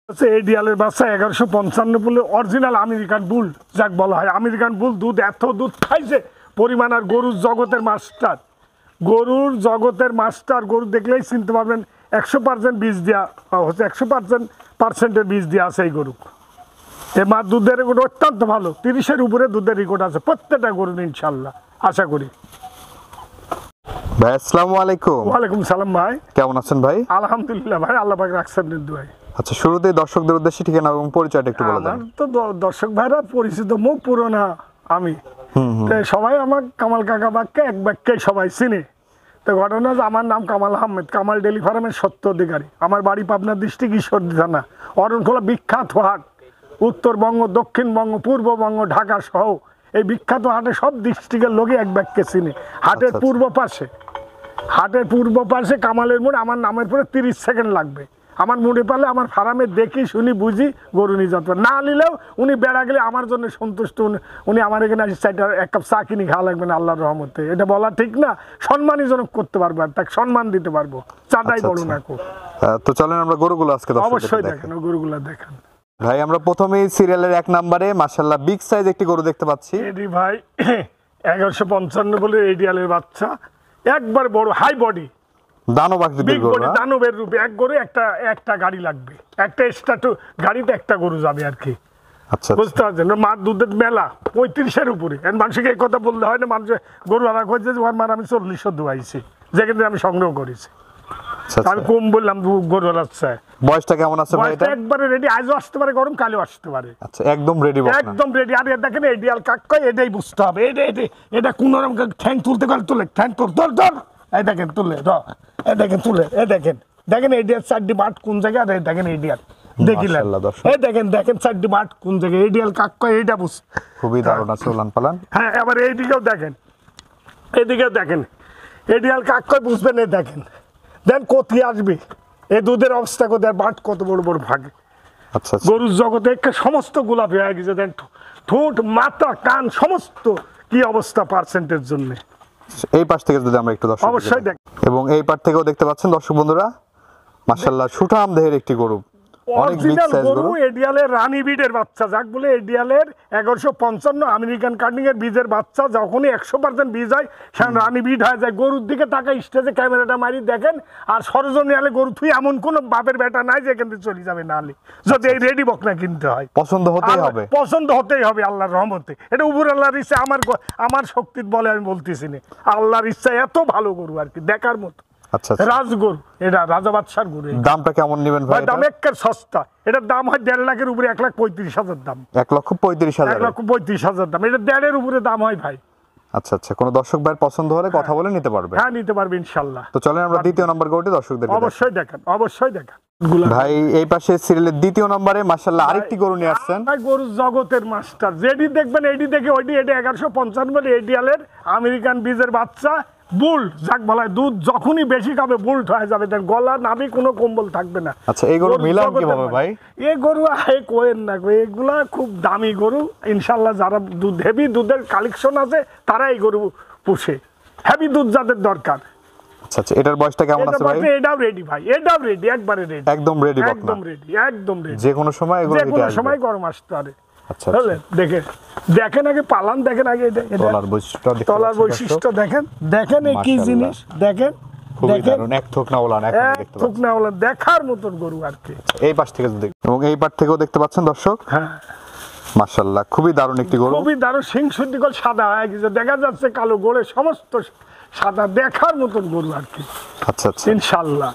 এডিয়ালের বাচ্চা 1155 বলে original American বুল যাক বলা হয়। আমেরিকান বুল দুধ এত দুধ খাইছে পরিমাণ, আর গরুর জগতের মাস্টার, গরুর জগতের মাস্টার। গরু দেখলেই চিনতে পারবেন 100% বীজ দেওয়া হচ্ছে, 100% বীজ দেওয়া আছে এই গরু। এ মা দুধের রেকর্ড অত্যন্ত ভালো, 30-এর উপরে দুধের রেকর্ড আছে প্রত্যেকটা গরুর ইনশাল্লাহ, আশা করি। ভাই আসসালামু আলাইকুম। ওয়ালাইকুম সালাম ভাই, কেমন আছেন ভাই? আলহামদুলিল্লাহ ভাই, আল্লাহ পাক রাখছেন দোয়ায়। আচ্ছা, শুরুতেই দর্শকদের উদ্দেশ্যে ঠিকানা এবং পরিচয়টা একটু বলে দেন। আমার তো দর্শক ভাইরা পরিচিত মুখ, পুরোনা আমি। সবাই আমার কামাল কাকা বাক্যে এক বাক্যে সবাই চিনে। তো ঘটনা যে আমার নাম কামাল আহমেদ, কামাল ডেলি ফার্মের সত্য অধিকারী। আমার বাড়ি পাবনা ডিস্ট্রিক্ট ঈশ্বরদী থানা, অরণখোলা বিখ্যাত হাট। উত্তরবঙ্গ, দক্ষিণবঙ্গ, পূর্ববঙ্গ, ঢাকা সহ এই বিখ্যাত হাটে সব ডিস্ট্রিক্টের লোকে এক বাক্যে চিনে। হাটের পূর্ব পাশে, হাটের পূর্ব পাশে কামালের মোড়। আমার নামের পরে 30 সেকেন্ড লাগবে। আমার মুড়ে পারলে আমার ফার্মে দেখি শুনি বুঝি গরু নিয়ে যেতে পারে। না নিলেও উনি বেড়া গেলে আমার জন্য সন্তুষ্ট। উনি আমার এখানে এক কাপ চা কিনে খাওয়া লাগবে না আল্লাহর রহমতে। এটা বলা ঠিক না, সম্মানীজনক করতে পারবো আর তাকে সম্মান দিতে পারবো, চাটাই বড় না খুব। তো চলেন আমরা গরুগুলো আজকে অবশ্যই দেখেন, গরুগুলো দেখেন ভাই। আমরা প্রথমেই সিরিয়ালের 1 নম্বরে মাশাআল্লাহ বিগ সাইজ একটি গরু দেখতে পাচ্ছি। এডি ভাই 1155 বলে এডিয়ালের বাচ্চা, একবার বড় হাই বডি, দানব দানবের রূপে। এক গরু একটা গাড়ি লাগবে, একটা এক্সট্রা গাড়িতে একটা গরু যাবে আর কি। আচ্ছা, বুঝতে পারছেন? মার দুধের মেলা 35-এর উপরে। মানুষকে এই কথা বললে হয় না, মানুষ গরু আনা করছে যে মার আমি 40 দুয়াইছি, যেখানে আমি সংগ্রহ করেছি। আমি কম বললাম গরু আলাচ্ছে। বয়সটা কেমন আছে ভাই? এটা একবারে রেডি, আজও আসতে পারে গরম, কালও আসতে পারে। আচ্ছা, একদম রেডি, একদম রেডি। আর দেখেন এডিয়াল কাক, এটাই বুঝতে হবে। এটা কোন রকম ঠ্যাং তুলতে গেলে তুলে, ঠ্যাং ধর, এই দেখেন তুলে, এই দেখেন তুলে, এই দেখেন এডিয়াল 4টি বাট কোন জায়গায়, দেখেন এডিয়াল দেখিলেন, এই দেখেন 4টি বাট কোন জায়গায়। এডিয়াল কাক এইটা বুঝ খুবই দারুণ আছে উলান পালান। হ্যাঁ, এবার এইদিকেও দেখেন, এদিকেও দেখেন এডিয়াল কাক বুঝবেন। এই দেখেন কোথায় আসবে, এই দুধের অবস্থা কোথায়, বাট কত বড় বড় ভাগে। আচ্ছা, গরুর জগতে সমস্ত গোলাপি হয়ে গেছে। দেন ঠোঁট, মাথা, কান সমস্ত কি অবস্থা পার্সেন্টের জন্য। এই পাশ থেকে যদি আমরা একটু দর্শক অবশ্যই দেখ, এবং এই পাশ থেকেও দেখতে পাচ্ছেন দর্শক বন্ধুরা, মাশাআল্লাহ সুঠাম দেহের একটি গরু, অনেক বিগ সাইজ গরু। এডিয়ালের রানী বিডের বাচ্চা, যাক বলে এডিয়ালের 1155 আমেরিকান কার্ডিং এর বীজের বাচ্চা। যখনই 100% বীজ হয় সেখানে রানী বিড হয়ে যায়। গরুর দিকে তাকায় স্টেজে ক্যামেরাটা মারি দেখেন। আর সরজমিনে গরু থুই এমন কোন বাপের বেটা নাই যে এখান থেকে চলে যাবে না হলে, যদি এই রেডি বক না কিনতে হয়। পছন্দ হতেই হবে, পছন্দ হতেই হবে আল্লাহর রহমতে। এটা উপর আল্লাহর ইচ্ছা, আমার শক্তির বলে আমি বলতেছি না, আল্লাহর ইচ্ছা। এত ভালো গরু আর কি, দেখার মতো। আচ্ছা, রাজগরু, এটা রাজা বাদশার গরু। দামটা কেমন নেবেন ভাই? দাম একের সস্তা। এটার দাম হয় 1.5 লাখের উপরে, 1,35,000 দাম। 1,35,000, 1,35,000 দাম। এটা 1.5-এর উপরে দাম হয় ভাই। আচ্ছা, কোন দর্শক ভাই পছন্দ হলে কথা বলে নিতে পারবে। হ্যাঁ, নিতে পারবে ইনশাআল্লাহ। তো চলেন আমরা দ্বিতীয় নম্বর গরুটি দর্শকদের অবশ্যই দেখেন, অবশ্যই দেখেন ভাই। এই পাশে সিরিয়ালের দ্বিতীয় নম্বরে মাশাআল্লাহ আরেকটি গরু নিয়ে আসছেন। গরুর জগতের মাস্টার, যেটি দেখবেন এটি দেখে ওইটি। এটা 1155 বলে এডিয়ালের আমেরিকান বীজের বাচ্চা, বুল যাক বলা হয়। দুধ যখনই বেশি খাবে বুল্ট হয়ে যাবে, দেন গলা নাভি কোনো কম্বল থাকবে না। আচ্ছা, এই গরু মিলান কিভাবে ভাই? এই গরু কোয়েন না, এগুলা খুব দামি গরু ইনশাআল্লাহ। যারা দুধ হেভি দুধের কালেকশন আছে তারা এই গরু পুষে, হেভি দুধ যাদের দরকার। আচ্ছা, এটার বয়সটা কেমন আছে ভাই? এটাও রেডি ভাই, এটাও রেডি, একবারে রেডি, একদম রেডি, একদম রেডি, একদম রেডি। যে কোনো সময় এগুলো যে কোনো সময় গরম আসতে পারে। আচ্ছা, দেখেন আগে পালান, দেখেন আগে তলার বৈশিষ্ট্য দেখেন, দেখেন কি জিনিস দেখেন, দেখার মতন গরু আর কি। এই পাশ থেকে এবং এই পাশ থেকেও দেখতে পাচ্ছেন দর্শক। হ্যাঁ, মাশাআল্লাহ খুবই দারুণ একটি গরু, খুবই দারুণ। সিং শুদ্ধি করে সাদা হয়ে গেছে, দেখা যাচ্ছে কালো, গোড়ে সমস্ত সাদা, দেখার মতন গরু আর কি। আচ্ছা, ইনশাআল্লাহ।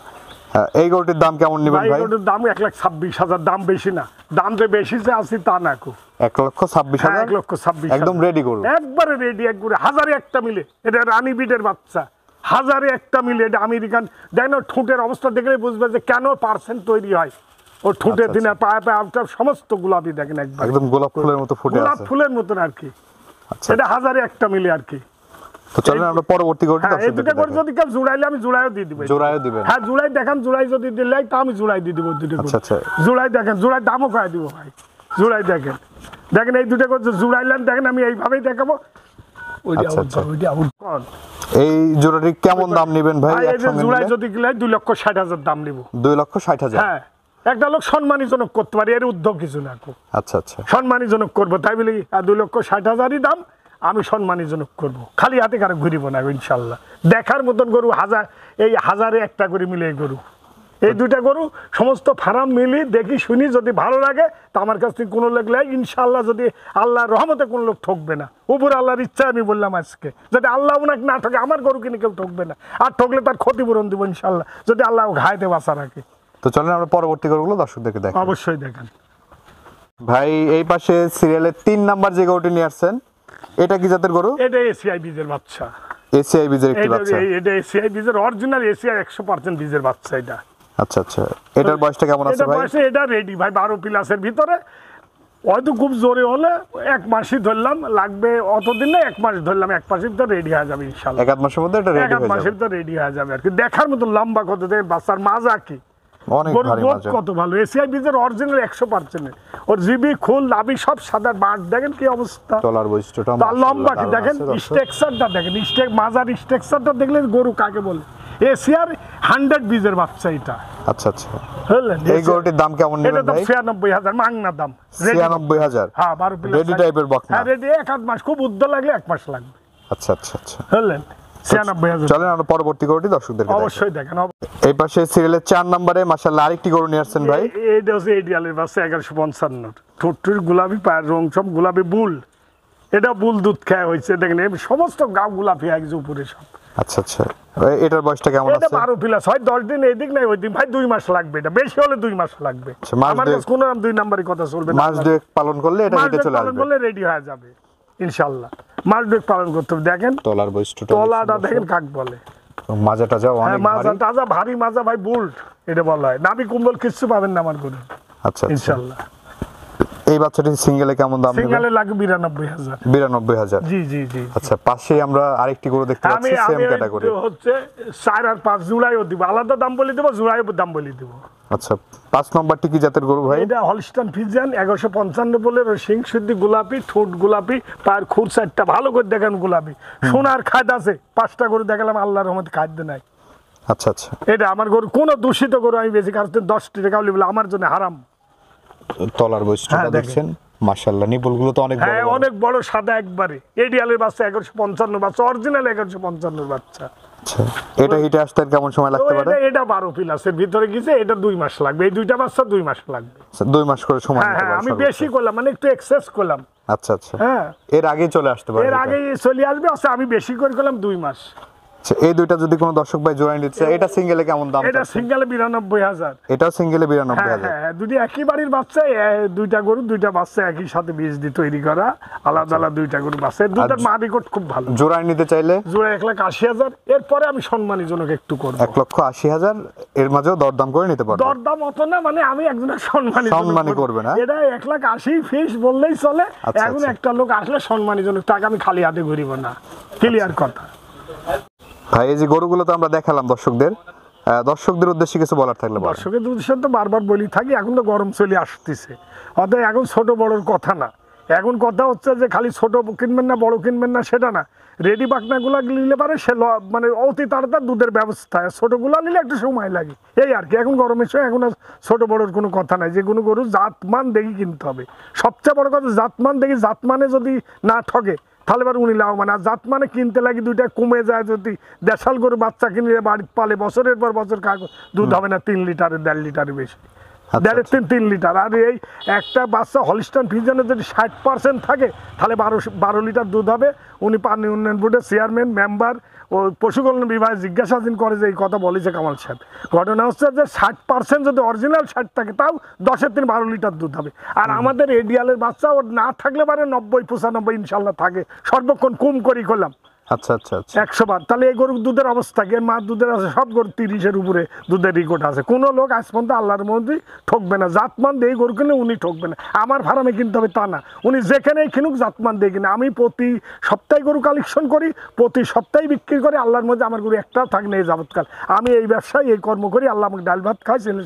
এই গরুটির দাম কেমন নেবেন ভাই? গরুটির দাম 1,26,000, দাম বেশি না। দাম যে বেশি যে আছে তা না, 1,26,000, 1,26,000 একদম রেডি গরু, একবারে রেডি, একবারে। 1000-এ একটা মিলে। এটা রানী বিডের বাচ্চা, 1000-এ একটা মিলে। এটা আমেরিকান। দেখেন ঠোঁটের অবস্থা দেখলে বুঝবে যে কেন পার্সেন্ট তৈরি হয়। ও ঠোঁটের দিনে পায়ে সমস্ত গোলাপি দেখেন, একদম গোলাপ ফুলের মতো ফুটে আছে, গোলাপ ফুলের মতন আর কি। এটা 1000-এ একটা মিলে আর কি। তো চলেন আমরা পরবর্তী গরুটি এই দুটো গরু যদি কেউ জোড়াইলে আমি জোড়াইও দিয়ে দিব। জোড়াইও দিবেন? হ্যাঁ, জোড়াই দেখান, জোড়াই যদি দিলে তা আমি জোড়াই দিয়ে দিব দুটো গরু। আচ্ছা, জোড়াই দেখেন, জোড়াই দামও কয়ে দিব ভাই। জোড়াই দেখেন, দেখেন এই দুটো গরু জোড়াইলেন, দেখেন আমি এইভাবেই দেখাবো। এই জোড়াটি কেমন দাম নেবেন ভাই? জোড়াই যদি গেলে 2,60,000 দাম নিব। 2,60,000? হ্যাঁ, একটা লোক সম্মানীজনক করতে পারি, এর উদ্যোগ কিছু না। আচ্ছা আচ্ছা সম্মানীজনক করবো তাই বলি 2,60,000 দাম, আমি সম্মানীজনক করব, খালি হাতে কারো ঘুরিব না ইনশাল্লাহ। দেখার মতন গরু এই হাজারে একটা করে মিলে গরু, এই দুইটা গরু সমস্ত ফার্ম মিলি দেখি শুনি, যদি ভালো লাগে তা আমার কাছ থেকে কোনো লোক নেই ইনশাল্লাহ। যদি আল্লাহর রহমতে কোনো লোক ঠকবে না, উপর আল্লাহর ইচ্ছা আমি বললাম আজকে, যদি আল্লাহ ওনাকে না ঠকে আমার গরু কিনে কেউ ঠকবে না, আর ঠকলে তার ক্ষতিপূরণ দিব ইনশাল্লাহ, যদি আল্লাহ ঘাইতে বাঁচা রাখে। তো চলেন আমরা পরবর্তী গরুগুলো দর্শকদেরকে দেখাই। অবশ্যই দেখেন ভাই এই পাশে সিরিয়ালের 3 নাম্বার যে গরুটি নিয়ে আসছেন, এটা কি জাতের গরু? এটা এসিআই বীজের বাচ্চা। এসিআই বীজের একটি বাচ্চা। এটা এসিআই বীজের অরিজিনাল এসিআই 100% বীজের বাচ্চা এটা। আচ্ছা আচ্ছা, এটার বয়সটা কেমন আছে ভাই? এটা রেডি ভাই 12 প্লাসের ভিতরে, হয়তো খুব জোরে হলে 1 মাসই ধরলাম, লাগবে অতদিন না, 1 মাস ধরলাম, 1 মাসের ভিতরে রেডি হয়ে যাবে ইনশাল্লাহ। 1 মাসের মধ্যে এটা রেডি হয়ে 1 মাসের যাবে। ভিতরে রেডি হয়ে যাবে আর কি। দেখার মতো লম্বা কত, দেখেন বাচ্চার মাজা কি, অনেক ভারী গোট মাজা। কত ভালো, এসিআই বীজের অরিজিনাল 100%। ওর জিবি খুল নাভি সব সাদা, বাট দেখেন কি অবস্থা, তলার বৈশিষ্ট্যটা তার লম্বা কি দেখেন, স্ট্রাকচারটা দেখেন, মাজার স্ট্রাকচারটা দেখলে গরু কাকে বলে। এসিআর 100 বীজের বাচ্চা এটা। আচ্ছা আচ্ছা, বুঝলেন? এই গরুটির দাম কেমন এটা নেবেন দাম ভাই? 96,000 মাংনা দাম। 96,000। হ্যাঁ 12 প্লাস রেডি টাইপের বকনা। হ্যাঁ রেডি, 1 মাস, খুব উদ্যোগ লাগলে 1 মাস লাগবে। আচ্ছা আচ্ছা আচ্ছা, বুঝলেন? 96,000। চলেন আমরা পরবর্তী গরুটি দর্শকদেরকে দেখাই। অবশ্যই দেখেন। এই পাশে সিরিয়ালের 4 নম্বরে মাশাআল্লাহ আরেকটি গরু নিয়ে আসছেন ভাই। এইটা হচ্ছে এডিয়ালের বাচ্চা 1155। ঠোঁটটুর গোলাপি, পায়ের রং সব গোলাপি, বুল। এটা বুল দুধ খায় হয়েছে দেখেন, এই সমস্ত গাও গোলাপি হয়ে গেছে উপরে সব। আচ্ছা আচ্ছা, এটার বয়সটা কেমন এটা আছে? 12 প্লাস, হয় 10 দিন এদিক নাই ওই দিক ভাই, 2 মাস লাগবে, এটা বেশি হলে 2 মাস লাগবে। আচ্ছা, মাস আমার কাছে কোনো 2 নাম্বারের কথা চলবে না। মাস দুয়েক পালন করলে এটা মাস হেঁটে চলে পালন আসবে। করলে রেডি হয়ে যাবে ইনশাআল্লাহ। মাস 2 পালন করতে হবে। দেখেন তলার বৈশিষ্ট্যটা, তলাটা দেখেন কাক বলে, মাজাটা যাও অনেক মাজা ভারী। টাজা ভারী মাজা ভাই, বুল্ট এটা বলা হয়। নাভি কুম্বল কিচ্ছু পাবেন না আমার গরু আচ্ছা আচ্ছা, ইনশাআল্লাহ। এই বাচ্চাটি সিঙ্গেলে কেমন দাম নেবেন? সিঙ্গেলে লাগবে 92,000। 92,000। জি জি জি। আচ্ছা, পাশে আমরা আরেকটি গরু দেখতে আমি পাচ্ছি সেম আমি ক্যাটাগরি। হচ্ছে 4 আর 5 জোড়াইও দিব, আলাদা দাম বলে দেবো, জোড়াইও দাম বলে দেবো। আচ্ছা, 5 নম্বরটি কি জাতের গরু ভাই? এটা হলস্টাইন ফ্রিজিয়ান 1155 বলে, সিং শুদ্ধি গোলাপি, ঠোঁট গোলাপি, পায়ের খুর 4টা ভালো করে দেখেন গোলাপি, সোনার খাদ আছে। 5টা গরু দেখালাম, আল্লাহর রহমতে খাদ্য নাই। আচ্ছা আচ্ছা, এটা আমার গরু, কোনো দূষিত গরু আমি বেশি কারণ 10 টাকা বলে আমার জন্য হারাম। তলার বৈশিষ্ট্যটা হ্যাঁ, দেখেন। দেখছেন মাশাআল্লাহ, নিপুলগুলো তো অনেক বড় হ্যাঁ বড়। অনেক বড় সাদা একবারে। এডিয়ালের বাচ্চা 1155 বাচ্চা, অরিজিনাল 1155 বাচ্চা। আচ্ছা, এটা হিটে আসতে আর কেমন সময় লাগতে পারে? এটা 12 প্লাসের ভিতরে গেছে, এটা 2 মাস লাগবে। এই দুইটা বাচ্চা 2 মাস লাগবে। আচ্ছা, 2 মাস করে সময় হ্যাঁ নিতে হ্যাঁ, পারে আমি সর্বোচ্চ। বেশি করলাম, মানে একটু এক্সেস করলাম। আচ্ছা আচ্ছা, হ্যাঁ এর আগে চলে আসতে পারে এর এটা। আগে চলে আসবে। আচ্ছা আমি বেশি করে করলাম 2 মাস। আচ্ছা, এই দুইটা যদি কোনো দর্শক ভাই জোড়াই নিতে চায়, এটা সিঙ্গেলে কেমন দাম? এটা সিঙ্গেলে 92,000। এটাও সিঙ্গেলে হ্যাঁ 92,000। হ্যাঁ, দুটি একই বাড়ির বাচ্চা, দুইটা গরু, দুইটা বাচ্চা একই সাথে বীজ দিয়ে তৈরি করা, আলাদা আলাদা দুইটা গরু বাচ্চা। দুটার মা রেকর্ড খুব ভালো। জোড়াই নিতে চাইলে জোড়া 1,80,000। এরপরে আমি সম্মানীজনক একটু করবো। 1,80,000 এর মাঝেও দরদাম করে নিতে পারবে। দরদাম অত না, মানে আমি একজনের সম্মানী করবে না? এটা 1,80,000 ফিস বললেই চলে। আচ্ছা, এখন আচ্ছা। একটা লোক আসলে সম্মানীজনক, টাকা আমি খালি হাতে ঘুরিব না, ক্লিয়ার কথা। ভাই এই যে গরুগুলো তো আমরা দেখালাম দর্শকদের, দর্শকদের উদ্দেশ্যে কিছু বলার থাকলে বলেন। দর্শকের উদ্দেশ্যে তো বারবার বলি থাকি, এখন তো গরম চলে আসতেছে, অতএব এখন ছোট বড়র কথা না। এখন কথা হচ্ছে যে খালি ছোট কিনবেন না, বড় কিনবেন না, সেটা না। রেডি বাকনাগুলা নিলে পারে সে মানে অতি তাড়াতাড়ি দুধের ব্যবস্থা, ছোটগুলা নিলে একটু সময় লাগে, এই আর কি। এখন গরমের সময় এখন আর ছোট বড়র কোনো কথা নাই। যে কোনো গরু জাতমান দেখি কিনতে হবে। সবচেয়ে বড় কথা জাতমান দেখি, জাতমানে যদি না ঠকে তাহলে এবার উনি লাভ, মানে জাত মানে কিনতে লাগে দুইটা কমে যায়। যদি দেশাল গরু বাচ্চা কিনে বাড়িতে পালে, বছরের পর বছর দুধ হবে না 3 লিটারের, 1.5 লিটারের বেশি, 1.5-3 লিটার। আর এই একটা বাচ্চা হলস্টাইন ফ্রিজিয়ানের যদি 60% থাকে তাহলে 12 লিটার দুধ হবে। উনি পানি উন্নয়ন বোর্ডের চেয়ারম্যান, মেম্বার, ও পশুকল্যাণ বিভাগে জিজ্ঞাসাধীন করে যে এই কথা বলেছে কামাল সাহেব। ঘটনা হচ্ছে যে 60% যদি অরিজিনাল 60 থাকে, তাও 10-এর 12 লিটার দুধ হবে। আর আমাদের এডিয়ালের বাচ্চা ওর না থাকলে পারে 90-95 ইনশাল্লাহ থাকে, সর্বক্ষণ কম করি করলাম। আচ্ছা আচ্ছা আচ্ছা, 100 বার। তাহলে এই গরুর দুধের অবস্থা কি? মা দুধের আছে, সব গরু 30-এর উপরে দুধের রেকর্ড আছে। কোনো লোক আজ পর্যন্ত আল্লাহর মধ্যে ঠকবে না। জাতমান দিয়ে গরু কিনে উনি ঠকবে না। আমার ফার্মে কিনতে হবে তা না, উনি যেখানেই কিনুক জাতমান দিয়ে কিনে। আমি প্রতি সপ্তাহে গরু কালেকশন করি, প্রতি সপ্তাহে বিক্রি করি। আল্লাহর মধ্যে আমার গরু একটাও থাকে না এই যাবৎকাল। আমি এই ব্যবসায় এই কর্ম করি। আল্লাহ আমাকে ডাল ভাত খাই, ছেলে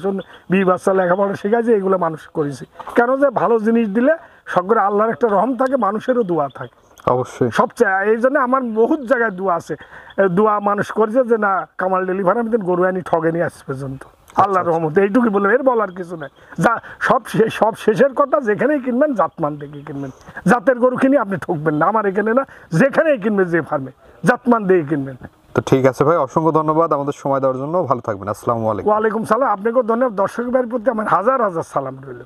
বিয়ে বাচ্চা লেখাপড়া শেখাইছে, এগুলো মানুষ করেছি। কেন যে ভালো জিনিস দিলে সকলে আল্লাহর একটা রহম থাকে, মানুষেরও দোয়া থাকে অবশ্যই। সবচেয়ে। এই জন্য আমার বহুত জায়গায় দোয়া আছে, দোয়া মানুষ করছে যে না কামাল ডেলিভারি আমি গরু আনি ঠগেনি আজ পর্যন্ত। আল্লাহর রহমতে এইটুকুই বললাম, এর বলার কিছু নাই। যা সব শেষের কথা, যেখানেই কিনবেন জাতমান দেখে কিনবেন। জাতের গরু কিনে আপনি ঠকবেন না, আমার এখানে না, যেখানেই কিনবেন যে ফার্মে জাতমান দিয়ে কিনবেন। তো ঠিক আছে ভাই, অসংখ্য ধন্যবাদ আমাদের সময় দেওয়ার জন্য। ভালো থাকবেন। আসসালামু আলাইকুম। ওয়ালাইকুম সালাম। আপনাকেও ধন্যবাদ। দর্শক ভাইয়ের প্রতি আমার হাজার হাজার সালাম রইল।